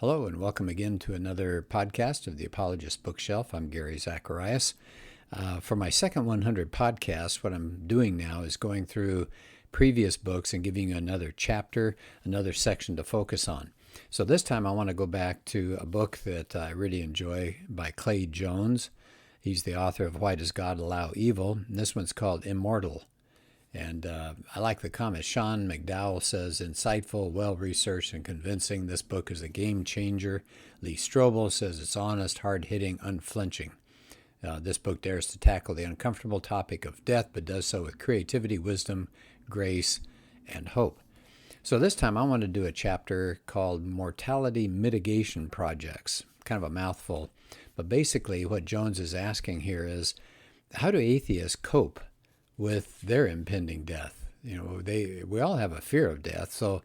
Hello, and welcome again to another podcast of the Apologist Bookshelf. I'm Gary Zacharias. For my second 100 podcast, what I'm doing now is going through previous books and giving you another chapter, another section to focus on. So this time I want to go back to a book that I really enjoy by Clay Jones. He's the author of Why Does God Allow Evil? And this one's called Immortal. And I like the comment. Sean McDowell says, insightful, well-researched, and convincing. This book is a game changer. Lee Strobel says it's honest, hard-hitting, unflinching. This book dares to tackle the uncomfortable topic of death, but does so with creativity, wisdom, grace, and hope. So this time I want to do a chapter called Mortality Mitigation Projects. Kind of a mouthful. But basically what Jones is asking here is, how do atheists cope with their impending death? We all have a fear of death, so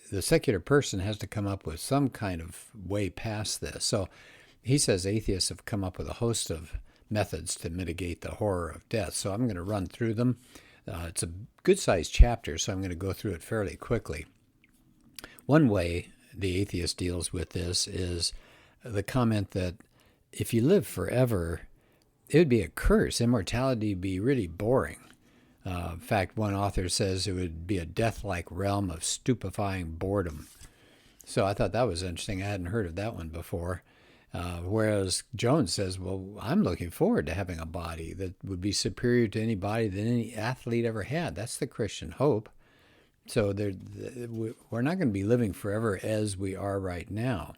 the secular person has to come up with some kind of way past this. So he says atheists have come up with a host of methods to mitigate the horror of death. So I'm going to run through them. It's a good-sized chapter, so I'm going to go through it fairly quickly. One way the atheist deals with this is the comment that if you live forever, it would be a curse. Immortality would be really boring. In fact, one author says it would be a death-like realm of stupefying boredom. So I thought that was interesting. I hadn't heard of that one before. Whereas Jones says, well, I'm looking forward to having a body that would be superior to any body that any athlete ever had. That's the Christian hope. So we're not going to be living forever as we are right now.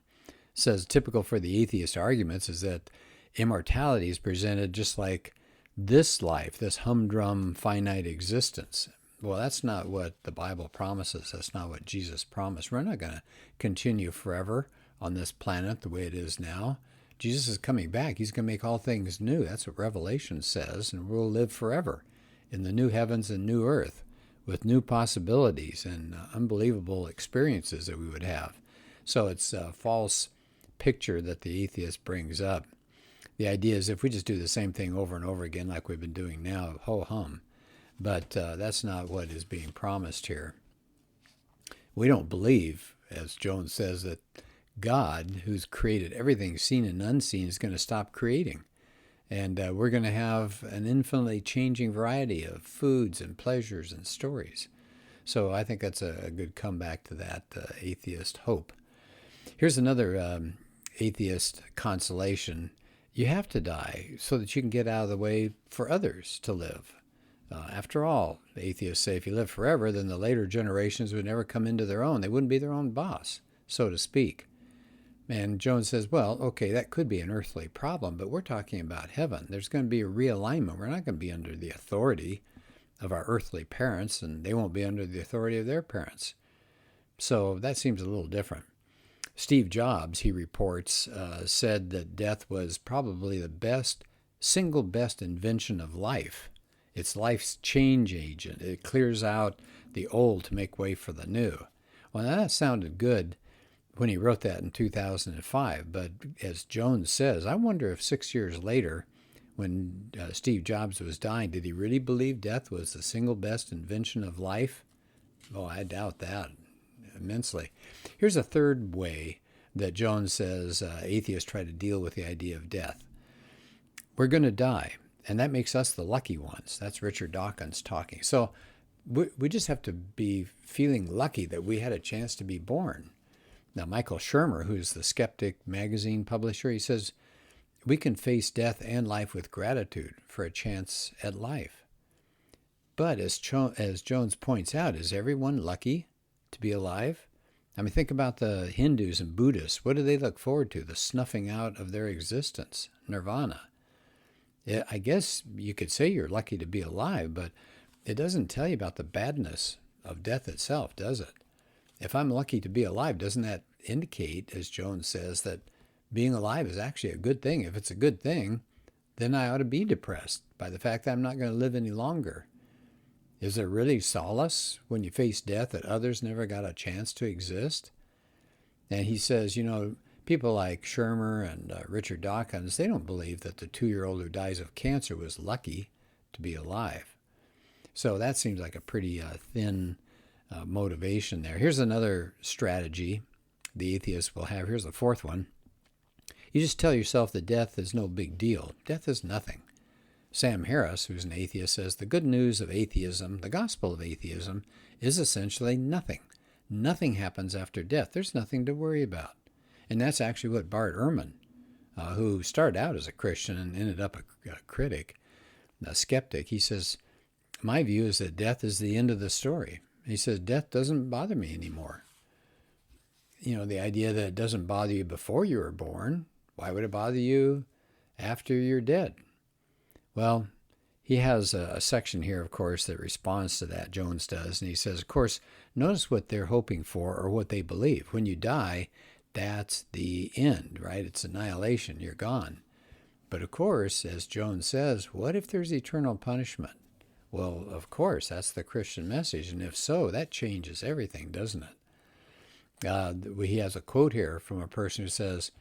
Says typical for the atheist arguments is that immortality is presented just like this life, this humdrum finite existence. Well, that's not what the Bible promises. That's not what Jesus promised. We're not going to continue forever on this planet the way it is now. Jesus is coming back. He's going to make all things new. That's what Revelation says, and we'll live forever in the new heavens and new earth with new possibilities and unbelievable experiences that we would have. So it's a false picture that the atheist brings up. The idea is if we just do the same thing over and over again like we've been doing now, ho-hum. But that's not what is being promised here. We don't believe, as Jones says, that God, who's created everything seen and unseen, is going to stop creating. And we're going to have an infinitely changing variety of foods and pleasures and stories. So I think that's a good comeback to that atheist hope. Here's another atheist consolation. You have to die so that you can get out of the way for others to live. After all, atheists say if you live forever, then the later generations would never come into their own. They wouldn't be their own boss, so to speak. And Jones says, well, okay, that could be an earthly problem, but we're talking about heaven. There's going to be a realignment. We're not going to be under the authority of our earthly parents, and they won't be under the authority of their parents. So that seems a little different. Steve Jobs, he reports, said that death was probably the single best invention of life. It's life's change agent. It clears out the old to make way for the new. Well, that sounded good when he wrote that in 2005, but as Jones says, I wonder if 6 years later, when Steve Jobs was dying, did he really believe death was the single best invention of life? Oh, I doubt that immensely. Here's a third way that Jones says atheists try to deal with the idea of death. We're going to die, and that makes us the lucky ones. That's Richard Dawkins talking. So we just have to be feeling lucky that we had a chance to be born. Now, Michael Shermer, who's the Skeptic magazine publisher, he says, we can face death and life with gratitude for a chance at life. But as Jones points out, is everyone lucky to be alive? I mean, think about the Hindus and Buddhists. What do they look forward to? The snuffing out of their existence, nirvana. I guess you could say you're lucky to be alive, but it doesn't tell you about the badness of death itself, does it? If I'm lucky to be alive, doesn't that indicate, as Jones says, that being alive is actually a good thing? If it's a good thing, then I ought to be depressed by the fact that I'm not going to live any longer. Is there really solace when you face death that others never got a chance to exist? And he says, people like Shermer and Richard Dawkins, they don't believe that the 2-year-old who dies of cancer was lucky to be alive. So that seems like a pretty thin motivation there. Here's another strategy the atheist will have. Here's the fourth one. You just tell yourself that death is no big deal. Death is nothing. Sam Harris, who's an atheist, says the good news of atheism, the gospel of atheism, is essentially nothing. Nothing happens after death. There's nothing to worry about. And that's actually what Bart Ehrman, who started out as a Christian and ended up a critic, a skeptic, he says, my view is that death is the end of the story. He says, death doesn't bother me anymore. You know, the idea that it doesn't bother you before you were born, why would it bother you after you're dead? Well, he has a section here, of course, that responds to that, Jones does. And he says, of course, notice what they're hoping for or what they believe. When you die, that's the end, right? It's annihilation. You're gone. But of course, as Jones says, what if there's eternal punishment? Well, of course, that's the Christian message. And if so, that changes everything, doesn't it? He has a quote here from a person who says,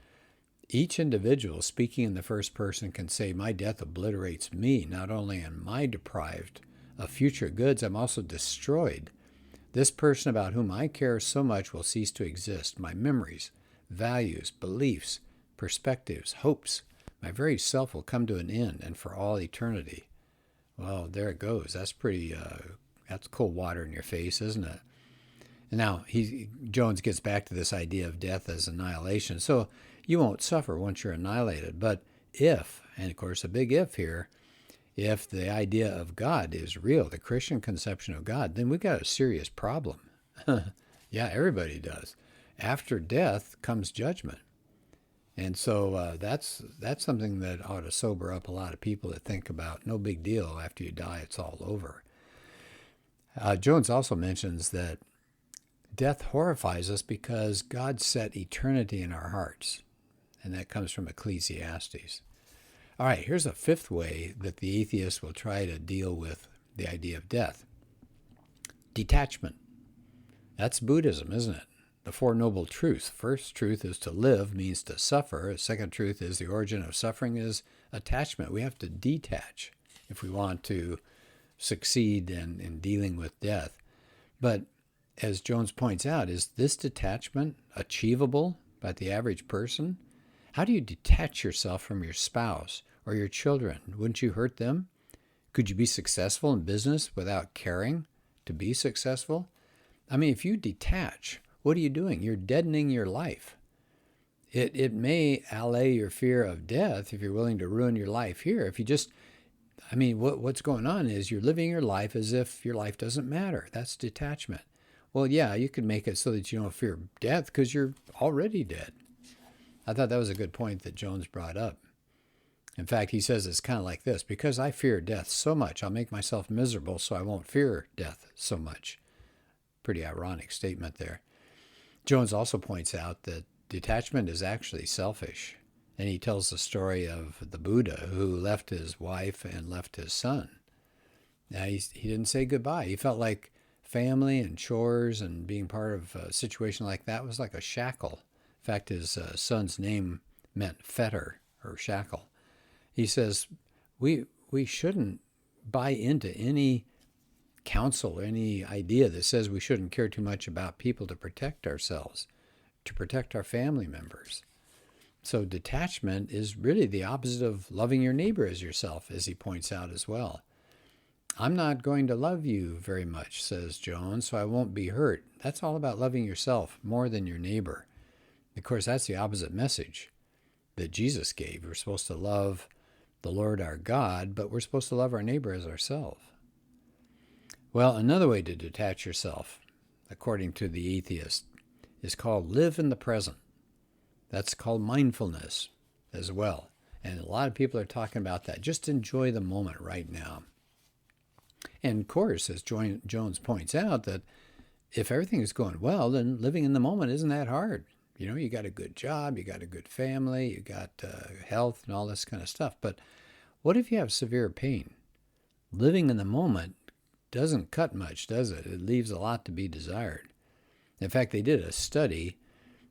each individual speaking in the first person can say, my death obliterates me. Not only am I deprived of future goods, I'm also destroyed. This person about whom I care so much will cease to exist. My memories, values, beliefs, perspectives, hopes, my very self will come to an end and for all eternity. Well, there it goes. That's pretty, that's cold water in your face, isn't it? And now Jones gets back to this idea of death as annihilation. So you won't suffer once you're annihilated. But if, and of course a big if here, if the idea of God is real, the Christian conception of God, then we've got a serious problem. Yeah, everybody does. After death comes judgment. And so that's something that ought to sober up a lot of people that think about no big deal, after you die, it's all over. Jones also mentions that death horrifies us because God set eternity in our hearts. And that comes from Ecclesiastes. All right, here's a fifth way that the atheist will try to deal with the idea of death. Detachment. That's Buddhism, isn't it? The Four Noble Truths. First truth is to live means to suffer. The second truth is the origin of suffering is attachment. We have to detach if we want to succeed in dealing with death. But as Jones points out, is this detachment achievable by the average person? How do you detach yourself from your spouse or your children? Wouldn't you hurt them? Could you be successful in business without caring to be successful? I mean, if you detach, what are you doing? You're deadening your life. It may allay your fear of death if you're willing to ruin your life here. If you just, I mean, what's going on is you're living your life as if your life doesn't matter. That's detachment. Well, yeah, you could make it so that you don't fear death because you're already dead. I thought that was a good point that Jones brought up. In fact, he says it's kind of like this. Because I fear death so much, I'll make myself miserable so I won't fear death so much. Pretty ironic statement there. Jones also points out that detachment is actually selfish. And he tells the story of the Buddha who left his wife and left his son. Now, he didn't say goodbye. He felt like family and chores and being part of a situation like that was like a shackle. In fact, his son's name meant fetter or shackle. He says, we shouldn't buy into any counsel or any idea that says we shouldn't care too much about people to protect ourselves, to protect our family members. So detachment is really the opposite of loving your neighbor as yourself, as he points out as well. I'm not going to love you very much, says Jones, so I won't be hurt. That's all about loving yourself more than your neighbor. Of course, that's the opposite message that Jesus gave. We're supposed to love the Lord our God, but we're supposed to love our neighbor as ourselves. Well, another way to detach yourself, according to the atheist, is called live in the present. That's called mindfulness as well. And a lot of people are talking about that. Just enjoy the moment right now. And of course, as Jones points out, that if everything is going well, then living in the moment isn't that hard. You know, you got a good job, you got a good family, you got health and all this kind of stuff. But what if you have severe pain? Living in the moment doesn't cut much, does it? It leaves a lot to be desired. In fact, they did a study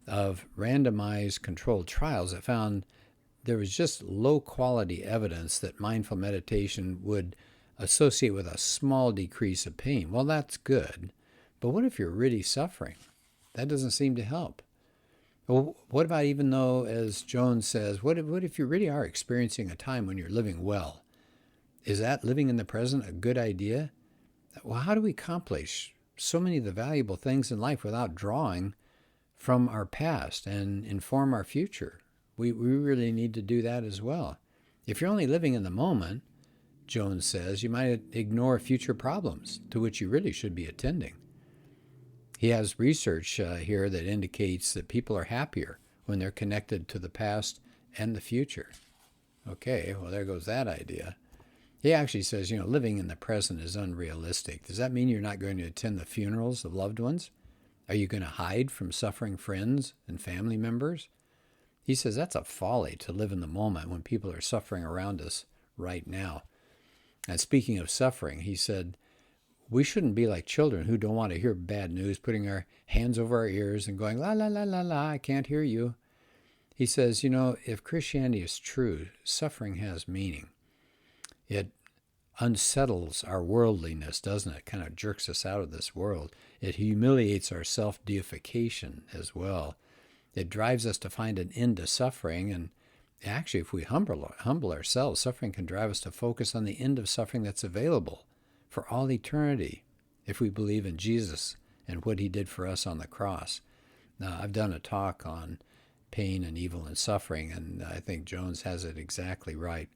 of randomized controlled trials that found there was just low-quality evidence that mindful meditation would associate with a small decrease of pain. Well, that's good. But what if you're really suffering? That doesn't seem to help. Well, what about even though, as Jones says, what if you really are experiencing a time when you're living well? Is that living in the present a good idea? Well, how do we accomplish so many of the valuable things in life without drawing from our past and inform our future? We really need to do that as well. If you're only living in the moment, Jones says, you might ignore future problems to which you really should be attending. He has research here that indicates that people are happier when they're connected to the past and the future. Okay, well, there goes that idea. He actually says, living in the present is unrealistic. Does that mean you're not going to attend the funerals of loved ones? Are you going to hide from suffering friends and family members? He says that's a folly to live in the moment when people are suffering around us right now. And speaking of suffering, he said, we shouldn't be like children who don't want to hear bad news, putting our hands over our ears and going, la, la, la, la, la, I can't hear you. He says, if Christianity is true, suffering has meaning. It unsettles our worldliness, doesn't it? It kind of jerks us out of this world. It humiliates our self-deification as well. It drives us to find an end to suffering. And actually, if we humble ourselves, suffering can drive us to focus on the end of suffering that's available for all eternity if we believe in Jesus and what he did for us on the cross. Now, I've done a talk on pain and evil and suffering, and I think Jones has it exactly right.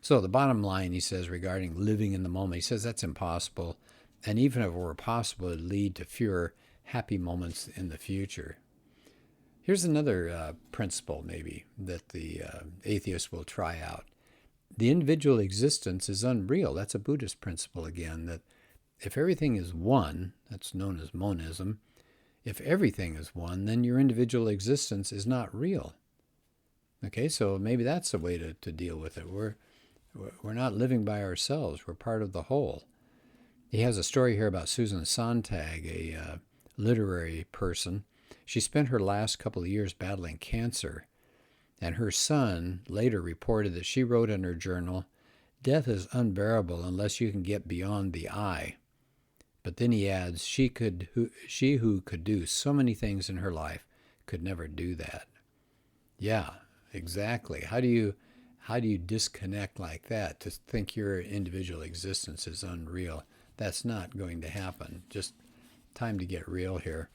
So the bottom line, he says, regarding living in the moment, he says that's impossible. And even if it were possible, it would lead to fewer happy moments in the future. Here's another principle, maybe, that the atheist will try out. The individual existence is unreal. That's a Buddhist principle again, that if everything is one, that's known as monism, if everything is one, then your individual existence is not real. Okay, so maybe that's a way to deal with it. We're not living by ourselves. We're part of the whole. He has a story here about Susan Sontag, a literary person. She spent her last couple of years battling cancer, and her son later reported that she wrote in her journal, "Death is unbearable unless you can get beyond the I." But then he adds, she who could do so many things in her life could never do that. Yeah, exactly. How do you disconnect like that to think your individual existence is unreal? That's not going to happen. Just time to get real here.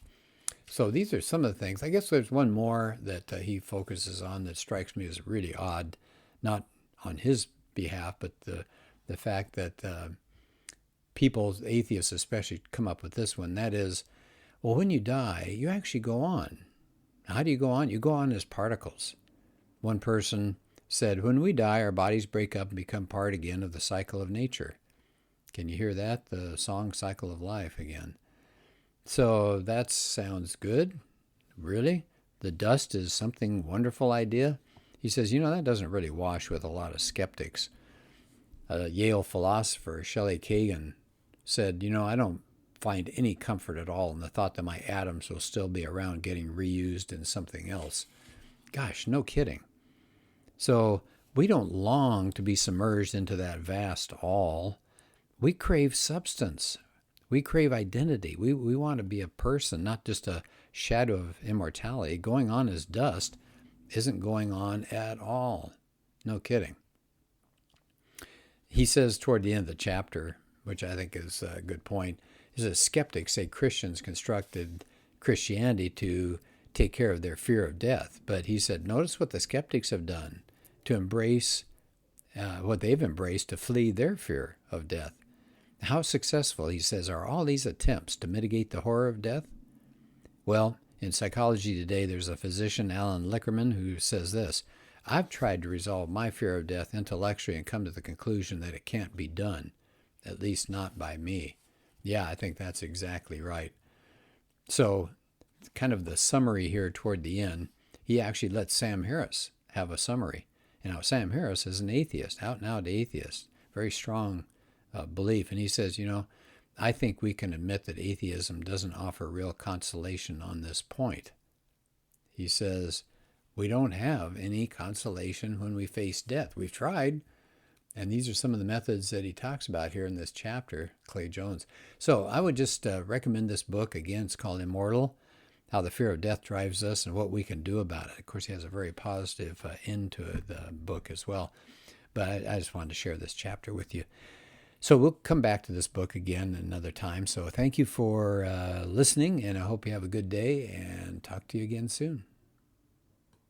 So these are some of the things. I guess there's one more that he focuses on that strikes me as really odd, not on his behalf, but the fact that people, atheists especially, come up with this one. That is, well, when you die, you actually go on. How do you go on? You go on as particles. One person said, when we die, our bodies break up and become part again of the cycle of nature. Can you hear that? The song Cycle of Life again. So that sounds good. Really? The dust is something wonderful idea? He says, that doesn't really wash with a lot of skeptics. A Yale philosopher, Shelley Kagan, said, I don't find any comfort at all in the thought that my atoms will still be around getting reused in something else. Gosh, no kidding. So we don't long to be submerged into that vast all. We crave substance. We crave identity. We want to be a person, not just a shadow of immortality. Going on as dust isn't going on at all. No kidding. He says toward the end of the chapter, which I think is a good point, is that skeptics say Christians constructed Christianity to take care of their fear of death. But he said, notice what the skeptics have done to embrace what they've embraced to flee their fear of death. How successful, he says, are all these attempts to mitigate the horror of death? Well, in Psychology Today, there's a physician, Alan Lickerman, who says this: I've tried to resolve my fear of death intellectually and come to the conclusion that it can't be done, at least not by me. Yeah, I think that's exactly right. So, kind of the summary here toward the end, he actually let Sam Harris have a summary. And now Sam Harris is an atheist, out and out atheist, very strong belief. And he says, I think we can admit that atheism doesn't offer real consolation on this point. He says, we don't have any consolation when we face death. We've tried, and these are some of the methods that he talks about here in this chapter, Clay Jones. So I would just recommend this book. Again, it's called Immortal. how the fear of death drives us and what we can do about it. Of course, he has a very positive end to the book as well. But I just wanted to share this chapter with you. So we'll come back to this book again another time. So thank you for listening, and I hope you have a good day, and talk to you again soon.